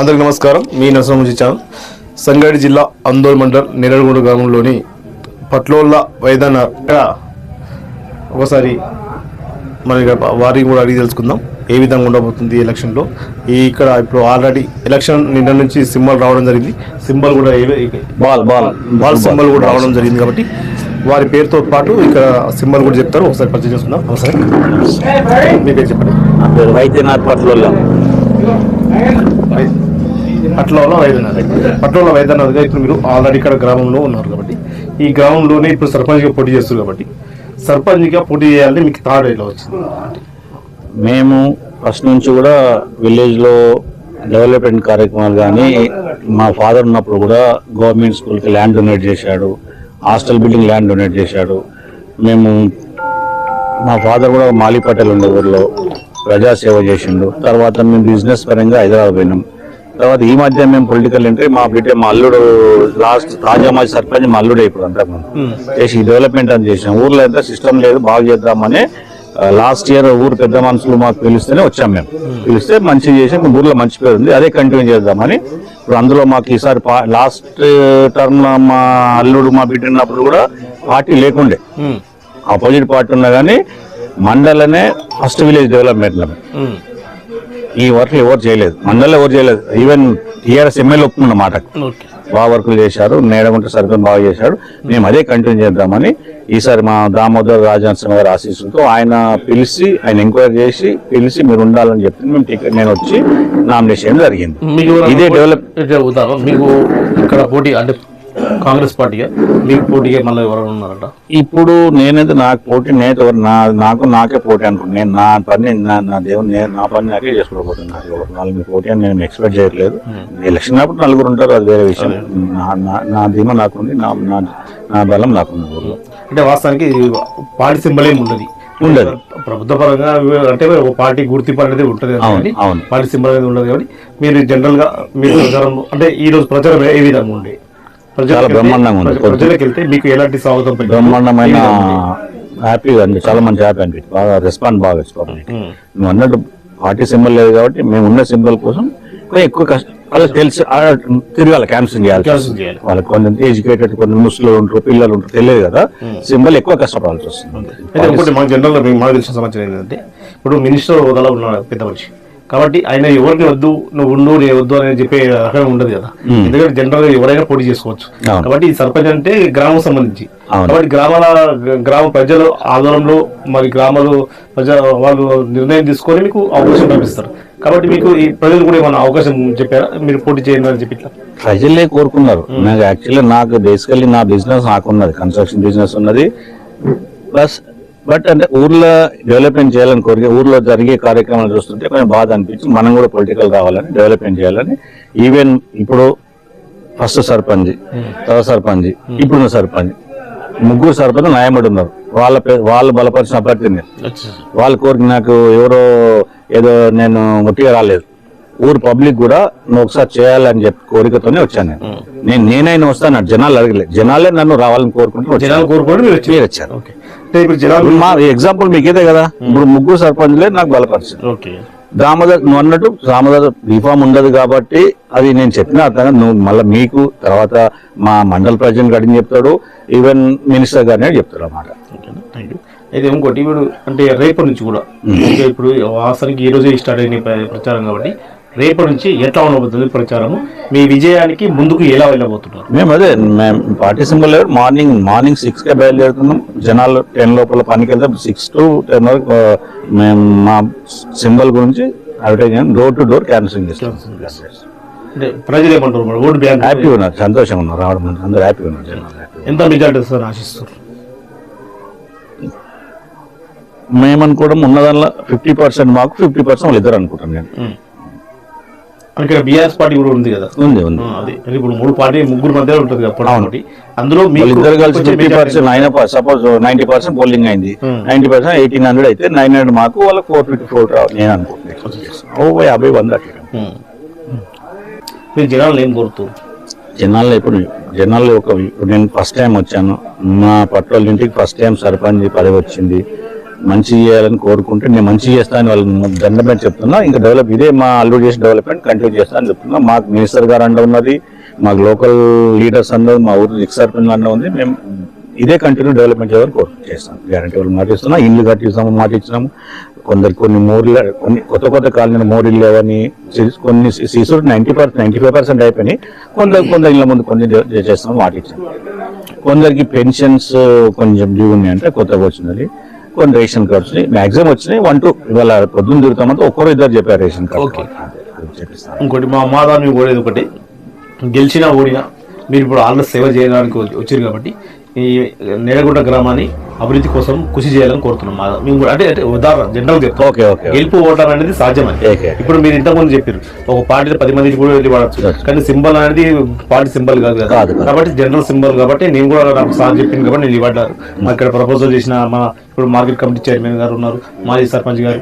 అందరికి నమస్కారం. మీ నరసింహ ఛానల్. సంగారెడ్డి జిల్లా అందోల్ మండల్ నేరడుగూడ గ్రామంలోని పట్లోళ్ళ వైదన ఒకసారి మన వారిని కూడా అడిగి తెలుసుకుందాం ఏ విధంగా ఉండబోతుంది ఎలక్షన్లో. ఇక్కడ ఇప్పుడు ఆల్రెడీ ఎలక్షన్ నిన్న నుంచి సింబల్ రావడం జరిగింది. సింబల్ కూడా బాల్ సింబల్ కూడా రావడం జరిగింది కాబట్టి వారి పేరుతో పాటు ఇక్కడ సింబల్ కూడా చెప్తారు. ఒకసారి పరిచయం చేసుకుందాం. ఒకసారి మీ పేరు చెప్పండి. వైద్యనాథ్ పట్లోళ్ళ వైద్యనాథ్గా ఇప్పుడు మీరు ఆల్రెడీ ఇక్కడ గ్రామంలో ఉన్నారు కాబట్టి ఈ గ్రామంలోనే ఇప్పుడు సర్పంచ్గా పోటీ చేస్తారు కాబట్టి సర్పంచ్గా పోటీ చేయాలని మీకు థాట్ ఎలా వచ్చింది? మేము ఫస్ట్ నుంచి కూడా విలేజ్లో డెవలప్మెంట్ కార్యక్రమాలు కానీ మా ఫాదర్ ఉన్నప్పుడు కూడా గవర్నమెంట్ స్కూల్కి ల్యాండ్ డొనేట్ చేశాడు, హాస్టల్ బిల్డింగ్ ల్యాండ్ డొనేట్ చేశాడు. మేము మా ఫాదర్ కూడా మాలి పటేల్ ఉండే ఊర్లో ప్రజాసేవ చేసిండు. తర్వాత మేము బిజినెస్ పరంగా హైదరాబాద్ పోయినాం. తర్వాత ఈ మధ్య మేము పొలిటికల్ ఎంట్రీ మా అల్లుడు లాస్ట్ తాజామాజీ సర్పంచ్ మా అల్లుడే ఇప్పుడు అంతకుముందు చేసి డెవలప్మెంట్ అని చేసాం. ఊర్లో ఎంత సిస్టమ్ లేదు, బాగు చేద్దామని లాస్ట్ ఇయర్ ఊరు పెద్ద మనుషులు మాకు పిలిస్తేనే వచ్చాం. మేము పిలిస్తే మంచిగా చేసి ఊర్లో మంచి పేరు ఉంది, అదే కంటిన్యూ చేద్దామని. ఇప్పుడు అందులో మాకు ఈసారి లాస్ట్ టర్మ్ మా అల్లుడు మా బిడ్డ ఉన్నప్పుడు కూడా పార్టీ లేకుండే, ఆపోజిట్ పార్టీ ఉన్నా కానీ మండలనే ఫస్ట్ విలేజ్ డెవలప్మెంట్ ఈ వర్క్ ఎవరు చేయలేదు, మండలంలో ఎవరు చేయలేదు. ఈవెన్ టీఆర్ఎస్ ఎమ్మెల్యే ఒప్పుకున్న మాటకు బాగా వర్కులు చేశారు. నేడగుంట సర్పంచ్ బాగా చేశాడు. మేము అదే కంటిన్యూ చేద్దామని ఈసారి మా దామోదర్ రాజనరసింహ గారి ఆశీస్సులతో ఆయన పిలిచి ఆయన ఎంక్వైరీ చేసి పిలిచి మీరు ఉండాలని చెప్పి మేము నేను వచ్చి నామినేషన్ జరిగింది. ఇదే డెవలప్మెంట్ మీకు ఇక్కడ పోటీ అంటే కాంగ్రెస్ పార్టీగా మీకు పోటీగా మళ్ళీ ఎవరైనా ఉన్నారట? ఇప్పుడు నేనైతే నాకు పోటీ నాకే పోటీ అనుకుంటున్నాను. నేను నా పని నా దేవుని నా పని నాకే చేసుకోకపోతున్నాను. నలుగురు పోటీ అని నేను ఎక్స్పెక్ట్ చేయట్లేదు. ఎలక్షన్ అప్పుడు నలుగురు ఉంటారు, అది వేరే విషయం. నా ధీమా నాకుంది, నా బలం నాకుంది ఊళ్ళో. అంటే వాస్తవానికి పార్టీ సింబల్ ఏమి ఉండదు ప్రభుత్వ పరంగా, అంటే ఒక పార్టీ గుర్తింపు అనేది ఉంటుంది. పార్టీ సింబల్ అనేది ఉండదు కాబట్టి మీరు జనరల్ గా మీరు ప్రచారం అంటే ఈ రోజు ప్రచారం ఏ విధంగా ఉండే? చాలా బ్రహ్మాండంగా ఉంది. ప్రజలకు వెళ్తే మీకు ఎలాంటి స్వాగతం? బ్రహ్మాండమైన హ్యాపీగా అండి, చాలా మంచి హ్యాపీ అనిపించింది. బాగా రెస్పాన్స్ బాగా ఇస్తాను. నువ్వు అన్నట్టు పార్టీ సింబల్ లేదు కాబట్టి మేము ఉన్న సింబల్ కోసం ఎక్కువ కష్టం. వాళ్ళకి తెలిసి తిరగాలి, క్యాంప్సింగ్ చేయాలి. వాళ్ళకి కొంచెం ఎడ్యుకేటెడ్ కొన్ని ముస్లింలు ఉంటారు, పిల్లలు ఉంటారు, తెలియదు కదా. సింబల్ ఎక్కువ కష్టపడాల్సి వస్తుంది. అయితే ఒకటి మాకు జనరల్ గా మాకు తెలిసిన సమాచారం ఏంటంటే ఇప్పుడు మినిస్టర్ హోదాలో ఉన్నాడు పెద్ద మనిషి కాబట్టి ఆయన ఎవరికి వద్దు నువ్వు ఉండు నేను వద్దు అని చెప్పే రకం ఉండదు కదా. ఎందుకంటే జనరల్ గా ఎవరైనా పోటీ చేసుకోవచ్చు కాబట్టి ఈ సర్పంచ్ అంటే గ్రామం సంబంధించి కాబట్టి గ్రామ ప్రజల ఆధ్వర్యంలో మరి గ్రామాలు వాళ్ళు నిర్ణయం తీసుకొని మీకు అవకాశం కల్పిస్తారు కాబట్టి మీకు ఈ ప్రజలు కూడా ఏమన్నా అవకాశం చెప్పారా మీరు పోటీ చేయండి అని చెప్పి? ప్రజలే కోరుకున్నారు. నాకు యాక్చువల్లీ నాకు బేసికల్లీ నా బిజినెస్ నాకున్నది, కన్స్ట్రక్షన్ బిజినెస్ ఉన్నది. ప్లస్ బట్ అంటే ఊర్లో డెవలప్మెంట్ చేయాలని కోరిక, ఊర్లో జరిగే కార్యక్రమాలు చూస్తుంటే కొంచెం బాధ అనిపించి మనం కూడా పొలిటికల్ రావాలని డెవలప్మెంట్ చేయాలని. ఈవెన్ ఇప్పుడు ఫస్ట్ సర్పంచ్, తర్వాత సర్పంచ్, ఇప్పుడున్న సర్పంచ్, ముగ్గురు సర్పంచ్ న్యాయమడి ఉన్నారు. వాళ్ళు బలపరిచిన అభ్యర్థిని వాళ్ళ కోరిక నాకు ఎవరో ఏదో నేను ఒట్టిగా రాలేదు. ఊరు పబ్లిక్ కూడా నువ్వు ఒకసారి చేయాలని చెప్పి కోరికతోనే వచ్చాను. నేనైనా వస్తాను, జనాలు అడగలేదు, జనాలే నన్ను రావాలని కోరుకుంటూ వచ్చాను. మా ఎగ్జాంపుల్ మీకేదే కదా, ఇప్పుడు ముగ్గురు సర్పంచ్లే నాకు బలపరిచారు. దామోదర్ నువ్వు అన్నట్టు దామోదర్ రిఫార్మ్ ఉండదు కాబట్టి అది నేను చెప్పిన అర్థంగా నువ్వు మళ్ళీ మీకు తర్వాత మా మండల ప్రెసిడెంట్ గారిని చెప్తాడు, ఈవెన్ మినిస్టర్ గారిని చెప్తాడు అన్నమాట. అయితే ఇంకోటి ఇప్పుడు అంటే రేపటి నుంచి కూడా ఇప్పుడు వాస్తవానికి ఈ రోజే స్టార్ట్ అయిన ప్రచారం కాబట్టి రేపటి నుంచి ఎట్లా ఉండబోతుంది ప్రచారము? మీ విజయానికి ముందుకు ఎలా వెళ్ళబోతున్నారు? మేము పార్టీ సింబల్ మార్నింగ్ 6కే బయలుదేరుతున్నాం. జనాలు 10 లోపల పనికి వెళ్తాం. 6 to 10 వరకు మేము మా సింబల్ గురించి అడ్వర్టైజ్ డోర్ టు డోర్ క్యాన్సింగ్ చేస్తాం. ప్రజలు ఏమంటారు? ఓటు బ్యాంక్ హ్యాపీగా ఉన్నారు, సంతోషంగా ఉన్నారు, రావడం అందరూ హ్యాపీగా ఉన్నారు. ఎంత మెజార్టీ వస్తారు ఆశిస్తారు? మేమనుకోవడం ఉన్నదానిలో 50% మాకు, 50% వాళ్ళు ఇద్దరు అనుకుంటాం. నేను ఇక్కడ బీఆర్ఎస్ పార్టీ కూడా ఉంది కదా, అదే ఇప్పుడు ముగ్గురు మధ్య ఉంటుంది కదా. అందులో ఇద్దరు కలిసి 50% సపోజ్ 90% పోలింగ్ అయింది, 90% 1800 అయితే 900 మాకు, వాళ్ళకి 454 నేను అనుకుంటున్నాను. 50 జనాలు ఏం కోరుతారు? జనాల్లో ఇప్పుడు నేను ఫస్ట్ టైం వచ్చాను. మా పట్టోళ్ళ ఇంటికి ఫస్ట్ టైం సర్పంచ్ పదవి వచ్చింది. మంచి చేయాలని కోరుకుంటే నేను మంచి చేస్తానని వాళ్ళని దండమే చెప్తున్నా. ఇంకా ఇదే మా అల్లుడు చేసిన డెవలప్మెంట్ కంటిన్యూ చేస్తానని చెప్తున్నా. మాకు మినిస్టర్ గారు అండ ఉన్నది, మాకు లోకల్ లీడర్స్ అన్నది, మా ఊరు ఎక్స్ సర్పంచ్ అండ ఉంది. మేము ఇదే కంటిన్యూ డెవలప్మెంట్ చేయాలని చేస్తాం. గ్యారంటీ వాళ్ళు మాట ఇస్తున్నాం. ఇల్లు కట్టిస్తాము, మాట ఇచ్చినాము. కొన్ని మోరీలు, కొన్ని కొత్త కాలనీ మోరీలు లేవని, కొన్ని సీసులు 95% అయిపోయినాయి. కొందరు ఇళ్ళ ముందు కొన్ని చేస్తాము, మాట ఇచ్చాము. కొందరికి పెన్షన్స్ కొంచెం డ్యూ ఉన్నాయి అంటే కొత్తగా వచ్చినది. కొన్ని రేషన్ కార్డ్స్ మాక్సిమం వచ్చినాయి. 1 2 ఇవాళ పొద్దున్న తిరుగుతామంటే ఒక్కరు ఇద్దరు చెప్పారు రేషన్ కార్డ్. ఇంకోటి మా అమ్మాదాన్ని కోరేది ఒకటి, గెలిచినా ఓడినా మీరు ఇప్పుడు ఆల్రెడీ సేవ చేయడానికి వచ్చారు కాబట్టి ఈ నేరగుంట గ్రామాన్ని అభివృద్ధి కోసం కృషి చేయాలని కోరుతున్నాం. మేము అంటే ఉదాహరణ జనరల్ చెప్తాం. గెలుపు ఓటర్ అనేది సాధ్యమని ఇప్పుడు మీరు ఇంతకుముందు చెప్పారు. ఒక పార్టీలో 10 మందికి కూడా వెళ్ళి వాడచ్చు, కానీ సింబల్ అనేది పార్టీ సింబల్ కాదు కదా, కాబట్టి జనరల్ సింబల్ కాబట్టి నేను కూడా నాకు సార్ చెప్పింది కాబట్టి నేను ఇవ్వడారు. మా ఇక్కడ ప్రపోజల్ చేసిన ఇప్పుడు మార్కెట్ కమిటీ చైర్మన్ గారు ఉన్నారు, మాజీ సర్పంచ్ గారు,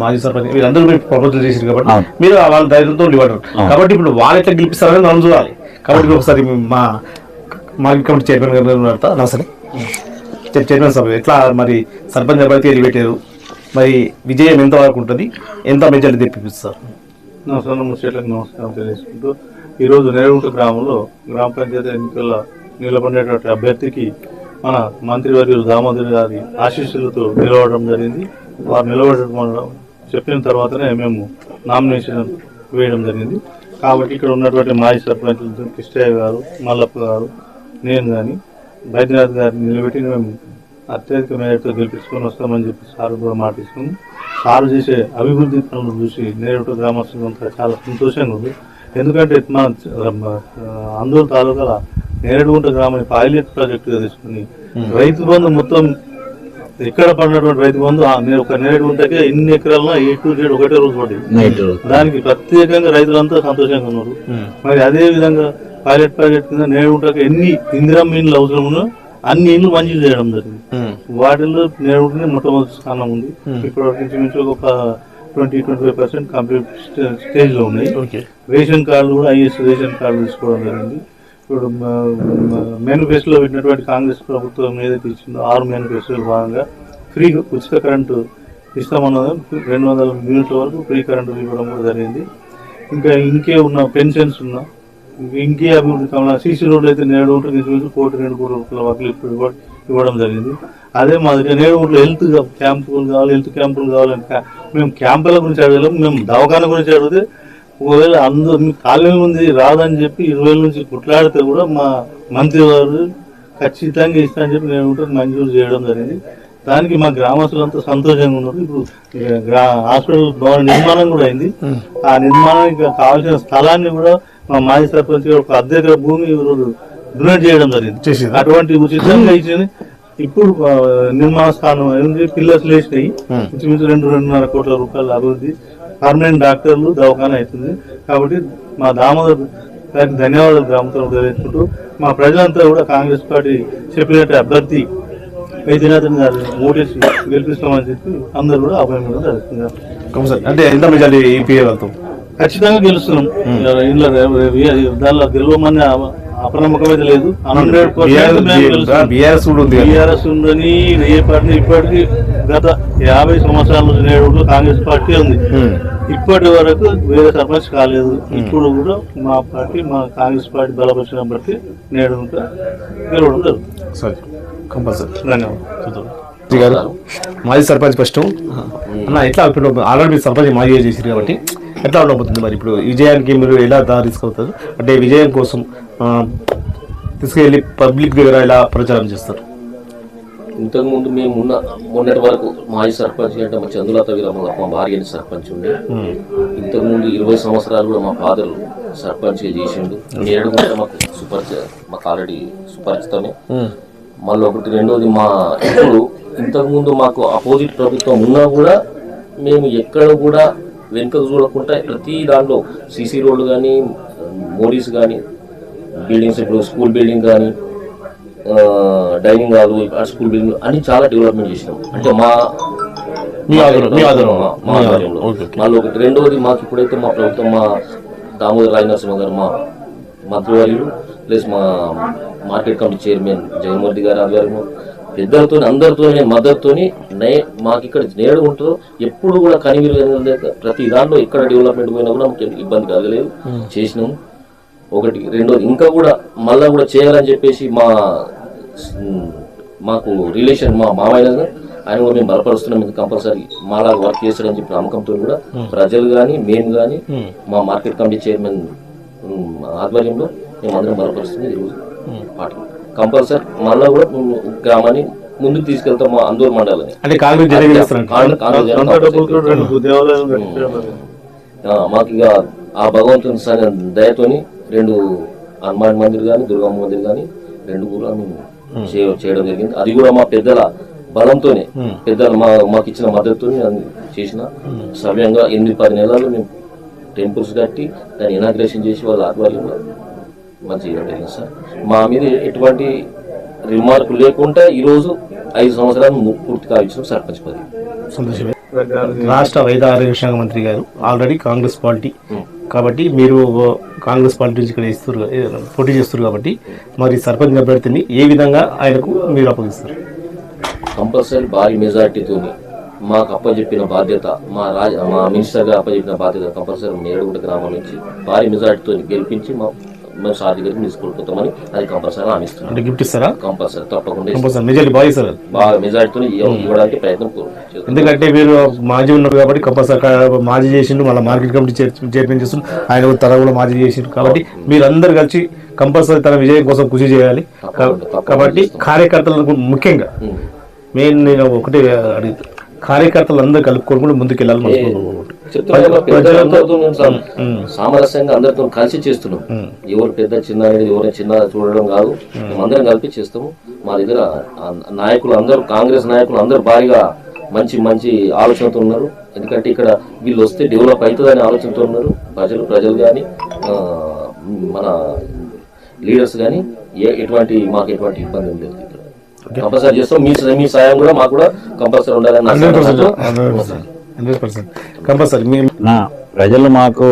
మాజీ సర్పంచ్ వీళ్ళందరూ మీరు ప్రపోజల్ చేశారు కాబట్టి మీరు వాళ్ళ ధైర్యంతో ఇవ్వడారు. కాబట్టి ఇప్పుడు వాళ్ళు ఎట్లా గెలిపిస్తారని మనం చూడాలి. కాబట్టి ఒకసారి మా మార్కెట్ కమిటీ చైర్మన్ గారు నా సరే చైర్మన్ సభ ఎట్లా మరి సర్పంచ్ ఎవరైతే వెళ్ళిపెట్టారు, మరి విజయం ఎంత వరకు ఉంటుంది, ఎంత మెజారిటీ తెప్పిస్తారు? నమస్కారం తెలియజేసుకుంటూ ఈరోజు నేరగుంట గ్రామంలో గ్రామ పంచాయతీ ఎన్నికల్లో నిలబడినటువంటి అభ్యర్థికి మన మంత్రివర్యులు దామోదర్ గారి ఆశీస్సులతో నిలవడం జరిగింది. వారు నిలబడడం చెప్పిన తర్వాతనే మేము నామినేషన్ వేయడం జరిగింది. కాబట్టి ఇక్కడ ఉన్నటువంటి మాజీ సర్పంచులు కిష్టయ్య గారు, మల్లప్ప గారు, నేను కానీ బైద్యనాథ్ గారిని నిలబెట్టి మేము అత్యధిక మేరతో గెలిపించుకొని వస్తామని చెప్పి సార్ కూడా మాట ఇస్తున్నాము. సార్ చేసే అభివృద్ధి పనులు చూసి నేరేడు గ్రామస్తులంతా చాలా సంతోషంగా ఉంది. ఎందుకంటే మన ఆందోళన తాలూకా నేరేడుగుంట గ్రామాన్ని పైలట్ ప్రాజెక్టుగా తీసుకుని రైతు బంధు మొత్తం ఎక్కడ పడినటువంటి రైతు బంధు ఒక నేరేడుగుంటకే ఇన్ని ఎకరాల్లో A to Z ఒకటే రోజు పడింది. దానికి ప్రత్యేకంగా రైతులంతా సంతోషంగా ఉన్నారు. మరి అదే విధంగా పైలట్ ప్రాజెక్ట్ కింద నేరేడుగుంటకి ఎన్ని ఇందిరమ్మ ఇండ్లు అవసరం ఉన్నో అన్ని ఇండ్లు మంజూరు చేయడం జరిగింది. వాటిల్లో నేరేడుగుంటనే మొట్టమొదటి స్థానం ఉంది. ఇప్పటి నుంచి ఒక 20-25% కంప్లీట్ స్టేజ్ లో ఉన్నాయి. రేషన్ కార్డులు కూడా IS రేషన్ కార్డులు తీసుకోవడం జరిగింది. ఇప్పుడు మేనిఫెస్టోలో పెట్టినటువంటి కాంగ్రెస్ ప్రభుత్వం ఏదైతే ఇచ్చిందో 6 మేనిఫెస్టోలో భాగంగా ఫ్రీ ఉచిత కరెంటు ఇస్తామన్నది 200 యూనిట్ల వరకు ఫ్రీ కరెంటు ఇవ్వడం కూడా జరిగింది. ఇంకే ఉన్న పెన్షన్స్ ఉన్నా ఇంకే అభివృద్ధి కావాలి. CC రోడ్లు అయితే నేరేడుగుంటకి 1.2 కోట్ల రూపాయల వరకు ఇవ్వడం జరిగింది. అదే మాదిరిగా నేరేడుగుంటలో హెల్త్ క్యాంపులు కావాలి, హెల్త్ క్యాంపులు కావాలని మేము క్యాంపుల గురించి అడగలేము. మేము దవాఖాన గురించి అడిగితే ఒకవేళ అందరూ మీ కాలేజీ ఉంది రాదని చెప్పి 20 నుంచి కుట్లాడితే కూడా మా మంత్రి వారు ఖచ్చితంగా ఇస్తానని చెప్పి నేను మంజూరు చేయడం జరిగింది. దానికి మా గ్రామస్తులంతా సంతోషంగా ఉన్నారు. ఇప్పుడు హాస్పిటల్ భవన నిర్మాణం కూడా అయింది. ఆ నిర్మాణానికి కావాల్సిన స్థలాన్ని కూడా మా మాజీ సర్పంచ్ ఒక అర్ధ భూమి డొనేట్ చేయడం జరిగింది. అటువంటి ఉచితంగా ఇచ్చింది. ఇప్పుడు నిర్మాణ స్థానం అయింది, పిల్లర్స్ లేచినాయి. ఇంచుమించు 2-2.5 కోట్ల రూపాయల అభివృద్ధి, పర్మనెంట్ డాక్టర్లు దవాఖాన అవుతుంది. కాబట్టి మా దామోదర్ గారికి ధన్యవాదాలు గ్రామంతో తెలియజేసుకుంటూ మా ప్రజలంతా కూడా కాంగ్రెస్ పార్టీ చెప్పినట్టు అభ్యర్థి వైద్యనాథన్ గారు ఓటేసి గెలిపిస్తామని చెప్పి అందరూ కూడా అభయం కూడా జరుగుతున్నారు. అంటే ఎంత మెజారిటీ ఖచ్చితంగా గెలుస్తున్నాం. దానిలో గెలవమని అపనమ్మకం అయితే లేదు. 100% BRS ఉందని ఏ పార్టీ ఇప్పటికీ గత 50 సంవత్సరాల నుంచి నేడు కాంగ్రెస్ పార్టీ ఉంది. ఇప్పటి వరకు వేరే సర్పంచ్ కాలేదు. ఇప్పుడు కూడా మా పార్టీ మా కాంగ్రెస్ పార్టీ బలపరిచిన బట్టి నేడు గెలవడం జరుగుతుంది. ధన్యవాదాలు. మాజీ సర్పంచ్ ఫస్ట్ అన్న ఎట్లా ఇప్పుడు ఆల్రెడీ మీరు సర్పంచ్ మాజీ చేసారు కాబట్టి ఎట్లా ఉండబోతుంది మరి ఇప్పుడు విజయానికి మీరు ఎలా తీసుకొస్తారు? అంటే విజయం కోసం తీసుకెళ్ళి పబ్లిక్ దగ్గర ఎలా ప్రచారం చేస్తారు? ఇంతకుముందు మేము మొన్నటి వరకు మాజీ సర్పంచ్ అంటే మా చందులత వీరమ్మ మా భార్య సర్పంచ్ ఉండే. ఇంతకుముందు 20 సంవత్సరాలు కూడా మా ఫాదర్ సర్పంచ్ చేసిండు. నేడు కూడా మాకు ఆల్రెడీ సుపరిచితమే. మళ్ళీ ఒకటి రెండోది ఇప్పుడు ఇంతకుముందు మాకు అపోజిట్ ప్రభుత్వం ఉన్నా కూడా మేము ఎక్కడ కూడా వెనుకకు చూడకుండా ప్రతి దాంట్లో CC రోడ్లు కానీ, మోడీస్ కానీ, బిల్డింగ్స్ ఇప్పుడు స్కూల్ బిల్డింగ్ కానీ, డైనింగ్ హాల్, స్కూల్ బిల్డింగ్ అన్ని చాలా డెవలప్మెంట్ చేసినాం. అంటే మా ఆధ్వర్యంలో. మళ్ళీ ఒకటి రెండోది మాకు ఇప్పుడైతే మా ప్రభుత్వం మా దామోదర్ రాజనరసింహ గారు మా మంత్రివర్యులు ప్లస్ మా market committee chairman Jaganmohan Reddy గారి ఆధ్వర్యంలో పెద్దలతో అందరితోనే మద్దతుతోని మాకు ఇక్కడ నేడు ఉంటుందో ఎప్పుడు కూడా కనివిరు ప్రతి దాంట్లో ఎక్కడ డెవలప్మెంట్ పోయినా కూడా మాకు ఇబ్బంది కలగలేదు, చేసినాము. ఒకటి రెండోది ఇంకా కూడా మళ్ళా కూడా చేయాలని చెప్పేసి మాకు రిలేషన్ మా మామయ్య ఆయన కూడా మేము బలపరుస్తున్నాం. ఇంకా కంపల్సరీ మాలా వర్క్ చేస్తాడని చెప్పిన నమ్మకంతో కూడా ప్రజలు కానీ మేము కానీ మా మార్కెట్ కమిటీ చైర్మన్ ఆధ్వర్యంలో మేము అందరం బలపరుస్తున్నాం. ఈరోజు పార్టీ కంపల్సరీ మళ్ళా కూడా గ్రామాన్ని ముందుకు తీసుకెళ్తాం. మా అందూరు మండలని అంటే కాంగ్రెస్ మాకు ఇక ఆ భగవంతుని దయతోని 2 హనుమాన్ మందిర్ కానీ దుర్గమ్మ మందిర్ కానీ 2 కూడా మేము చేయడం జరిగింది. అది కూడా మా పెద్దల బలంతోనే, పెద్దలు మాకు ఇచ్చిన మద్దతుతో చేసిన సవ్యంగా 8-10 నెలలు మేము టెంపుల్స్ కట్టి దాన్ని ఇనాగ్రేషన్ చేసి వాళ్ళ ఆధ్వర్యంలో మంచిగా జరిగింది సార్. మా మీద ఎటువంటి రిమార్క్ లేకుండా ఈరోజు 5 సంవత్సరాలు పూర్తిగా ఇచ్చిన సర్పంచ్ పదవి. సంతోషమే. రాష్ట్ర వైద్య ఆరోగ్య శాఖ మంత్రి గారు ఆల్రెడీ కాంగ్రెస్ పార్టీ కాబట్టి మీరు కాంగ్రెస్ పార్టీ నుంచి ఇక్కడ పోటీ చేస్తారు కాబట్టి మరి సర్పంచ్ అభ్యర్థిని ఏ విధంగా ఆయనకు మీరు అప్పగిస్తారు? కంపల్సరీ భారీ మెజార్టీతో మాకు అప్పచెప్పిన బాధ్యత, మా మినిస్టర్ గా అప్పచెప్పిన బాధ్యత కంపల్సరీ నేడుగుంట గ్రామం నుంచి భారీ మెజార్టీతో గెలిపించి మేము సార్ దగ్గరికి తీసుకెళ్ళిపోతామని అది కంపల్సరీ హామీస్తున్నాం. అంటే గిఫ్ట్ ఇస్తారా? కంపల్సరీ తప్పకుండా మెజార్టీ బాగా ఇస్తారు, బాగా మెజార్టీతో ఇవ్వడానికి ప్రయత్నం. ఎందుకంటే మీరు మాజీ ఉన్నారు కాబట్టి కంపల్సరీ మాజీ చేసిండు, మళ్ళీ మార్కెట్ కమిటీ చైర్మన్ చేస్తుండ్రు, ఆయన తన కూడా మాజీ చేసిండు కాబట్టి మీరందరూ కలిసి కంపల్సరీ తన విజయం కోసం కృషి చేయాలి. కాబట్టి కార్యకర్తలకు ముఖ్యంగా నేను ఒకటి అడుగుతాను, కార్యకర్తలు అందరూ కలుపుకోకుండా ముందుకు వెళ్ళాలి. సామరస్యంగా అందరితో కలిసి చేస్తున్నాం. ఎవరు పెద్ద చిన్న అనేది ఎవరైనా చిన్న చూడడం కాదు, మేము అందరం కలిపి చేస్తాము. మా దగ్గర నాయకులు అందరూ, కాంగ్రెస్ నాయకులు అందరూ భారీగా మంచి మంచి ఆలోచనతో ఉన్నారు. ఎందుకంటే ఇక్కడ వీళ్ళు వస్తే డెవలప్ అవుతుందనే ఆలోచనతో ఉన్నారు. ప్రజలు కానీ మన లీడర్స్ కానీ మాకు ఎటువంటి ఇబ్బంది ఉండలేదు. కంపల్సరీ చేస్తాం. మీ సాయం కూడా మాకు కూడా కంపల్సరీ ఉండాలని ప్రజలు మాకు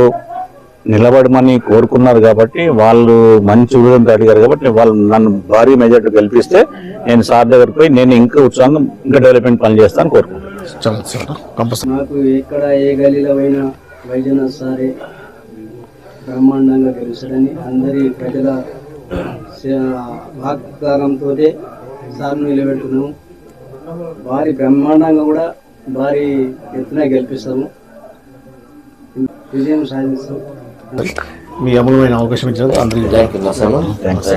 నిలబడమని కోరుకున్నారు కాబట్టి వాళ్ళు మంచి ఉదయం అడిగారు కాబట్టి వాళ్ళు నన్ను భారీ మెజార్టీ గెలిపిస్తే నేను సార్ దగ్గరకు పోయి నేను ఇంకా ఉత్సాహంగా ఇంకా డెవలప్మెంట్ పని చేస్తాను కోరుకుంటున్నాను. నాకు ఎక్కడ ఏ గలీలో అయినా వైద్యనాథ్ సారే బ్రహ్మాండంగా గెలుస్తాడని అందరి ప్రజల వాగ్దానంతో సార్ను నిలబెడుతున్నాము. భారీ బ్రహ్మాండంగా కూడా భారీ ఎత్తున గెలిపిస్తాము, విజయం సాధిస్తాం. మీ అమూల్యమైన అవకాశం ఇచ్చినందుకు అందరికీ థ్యాంక్స్.